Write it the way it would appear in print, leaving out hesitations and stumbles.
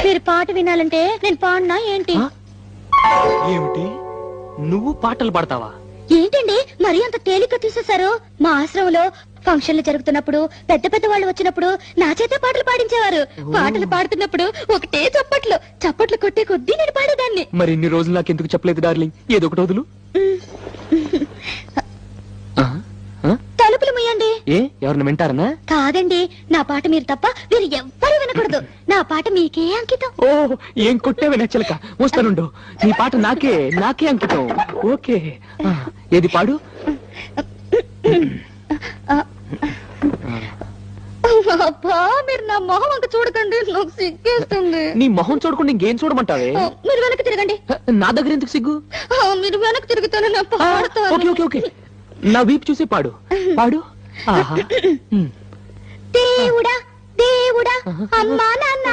మీరు పాట వినాలంటే నేను పాడినా ఏంటి? ఏమిటి, నువ్వు పాటలు పాడతావా? ఏంటండి మరి అంత తేలిక తీసేశారు? మా ఆశ్రమంలో ఫంక్షన్లు జరుగుతున్నప్పుడు పెద్ద పెద్ద వాళ్ళు వచ్చినప్పుడు నా చేత పాటలు పాడించేవారు. పాటలు పాడుతున్నప్పుడు ఒకటే చప్పట్లు చప్పట్లు కొట్టే కొద్దీ నేను పాడేదాన్ని. మరి ఇన్ని రోజులు నాకు ఎందుకు చెప్పలేదు డార్లింగ్? ఏదో ఒకటి వదులు. తలుపులు ముయ్యండి. ఏ ఎవరిని వింటారనా? కాదండి, నా పాట మీరు తప్ప మీరు ఎవ్వరూ వినకూడదు. నా పాట మీకే అంకితం. ఓ ఏం కొట్టేవే నచ్చలక, వస్తానుండు. నీ పాట నాకే నాకే అంకితం. ఓకే, ఏది పాడు. అబ్బా, మీరు నా మొహం అంక చూడకండి, నాకు సిగ్గేస్తుంది. నీ మొహం చూడకుండా ఇంకేం చూడమంటావే? మీరు వెనక్కి తిరగండి. నా దగ్గర ఎందుకు సిగ్గు? మీరు వెనక్కి తిరుగుతాను, నా పాడతాను. ఓకే ఓకే ఓకే, నా వీపు చూసి పాడు పాడు. ఆహా. దేవుడా దేవుడా అమ్మా నాన్న